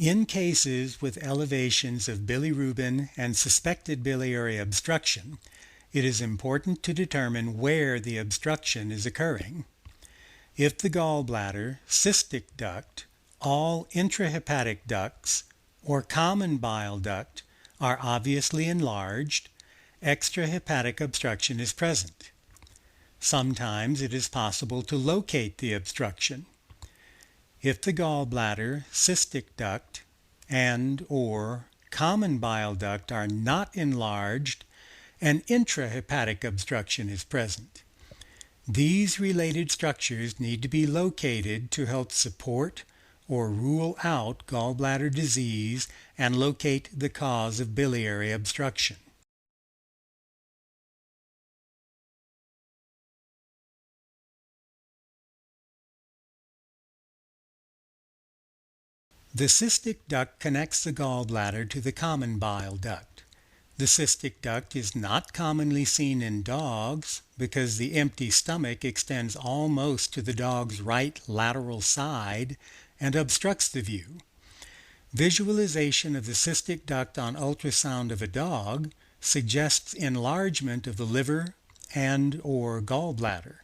In cases with elevations of bilirubin and suspected biliary obstruction, it is important to determine where the obstruction is occurring. If the gallbladder, cystic duct, all intrahepatic ducts, or common bile duct are obviously enlarged, extrahepatic obstruction is present. Sometimes it is possible to locate the obstruction. If the gallbladder, cystic duct, and/or common bile duct are not enlarged, an intrahepatic obstruction is present. These related structures need to be located to help support or rule out gallbladder disease and locate the cause of biliary obstruction. The cystic duct connects the gallbladder to the common bile duct. The cystic duct is not commonly seen in dogs because the empty stomach extends almost to the dog's right lateral side and obstructs the view. Visualization of the cystic duct on ultrasound of a dog suggests enlargement of the liver and/or gallbladder.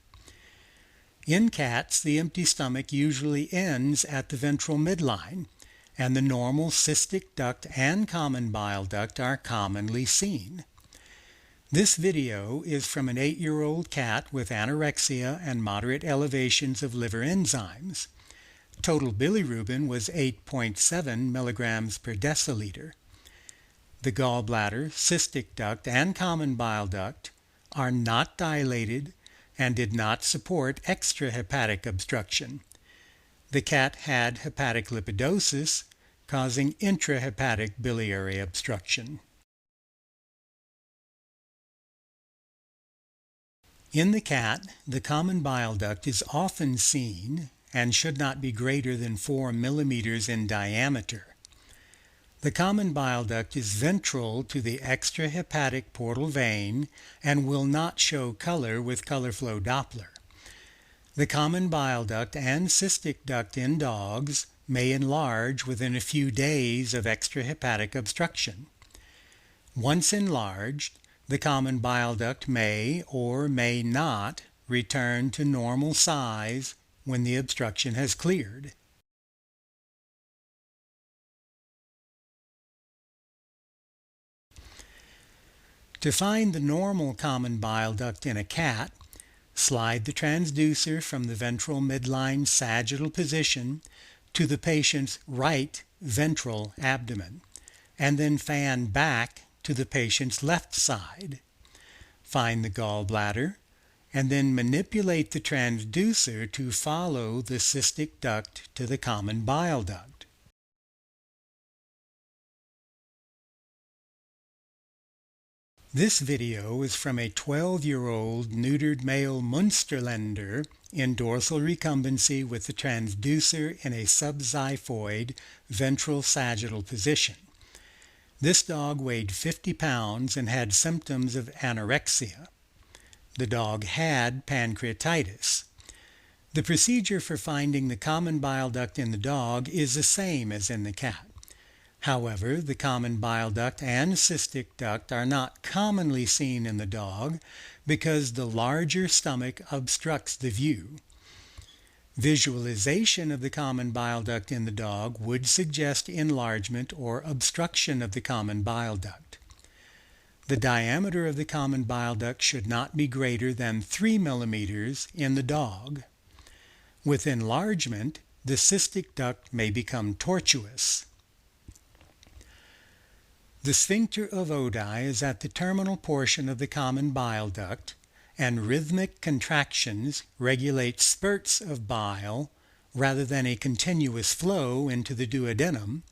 In cats, the empty stomach usually ends at the ventral midline, and the normal cystic duct and common bile duct are commonly seen. This video is from an 8-year-old cat with anorexia and moderate elevations of liver enzymes. Total bilirubin was 8.7 milligrams per deciliter. The gallbladder, cystic duct, and common bile duct are not dilated and did not support extrahepatic obstruction. The cat had hepatic lipidosis, causing intrahepatic biliary obstruction. In the cat, the common bile duct is often seen and should not be greater than 4 millimeters in diameter. The common bile duct is ventral to the extrahepatic portal vein and will not show color with color flow Doppler. The common bile duct and cystic duct in dogs may enlarge within a few days of extrahepatic obstruction. Once enlarged, the common bile duct may or may not return to normal size when the obstruction has cleared. To find the normal common bile duct in a cat, slide the transducer from the ventral midline sagittal position to the patient's right ventral abdomen, and then fan back to the patient's left side. Find the gallbladder, and then manipulate the transducer to follow the cystic duct to the common bile duct. This video is from a 12-year-old neutered male Munsterländer in dorsal recumbency with the transducer in a subxiphoid ventral sagittal position. This dog weighed 50 pounds and had symptoms of anorexia. The dog had pancreatitis. The procedure for finding the common bile duct in the dog is the same as in the cat. However, the common bile duct and cystic duct are not commonly seen in the dog because the larger stomach obstructs the view. Visualization of the common bile duct in the dog would suggest enlargement or obstruction of the common bile duct. The diameter of the common bile duct should not be greater than 3 millimeters in the dog. With enlargement, the cystic duct may become tortuous. The sphincter of Oddi is at the terminal portion of the common bile duct, and rhythmic contractions regulate spurts of bile rather than a continuous flow into the duodenum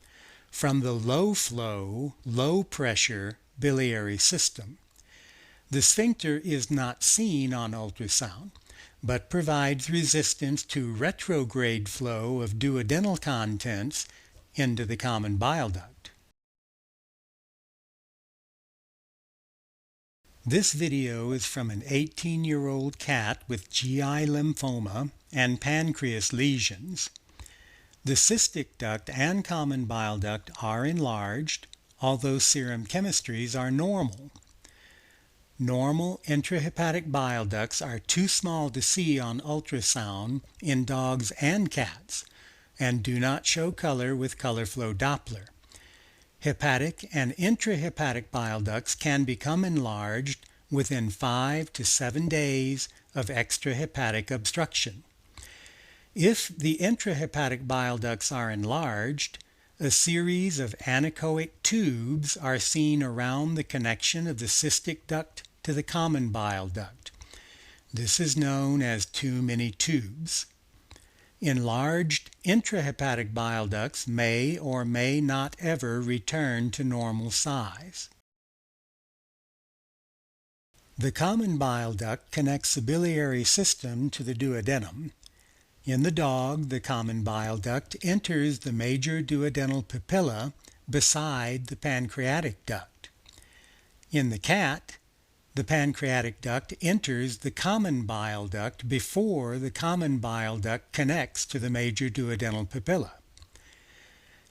from the low-flow, low-pressure biliary system. The sphincter is not seen on ultrasound, but provides resistance to retrograde flow of duodenal contents into the common bile duct. This video is from an 18-year-old cat with GI lymphoma and pancreas lesions. The cystic duct and common bile duct are enlarged, although serum chemistries are normal. Normal intrahepatic bile ducts are too small to see on ultrasound in dogs and cats and do not show color with color flow Doppler. Hepatic and intrahepatic bile ducts can become enlarged within 5 to 7 days of extrahepatic obstruction. If the intrahepatic bile ducts are enlarged, a series of anechoic tubes are seen around the connection of the cystic duct to the common bile duct. This is known as too many tubes. Enlarged intrahepatic bile ducts may or may not ever return to normal size. The common bile duct connects the biliary system to the duodenum. In the dog, the common bile duct enters the major duodenal papilla beside the pancreatic duct. In the cat, the pancreatic duct enters the common bile duct before the common bile duct connects to the major duodenal papilla.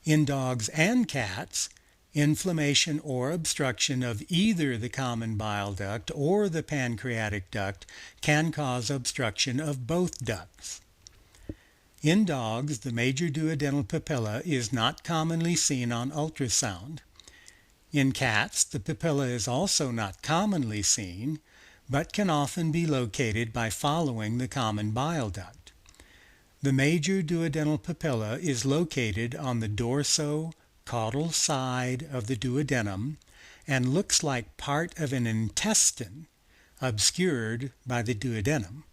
In dogs and cats, inflammation or obstruction of either the common bile duct or the pancreatic duct can cause obstruction of both ducts. In dogs, the major duodenal papilla is not commonly seen on ultrasound. In cats, the papilla is also not commonly seen, but can often be located by following the common bile duct. The major duodenal papilla is located on the dorso-caudal side of the duodenum and looks like part of an intestine obscured by the duodenum.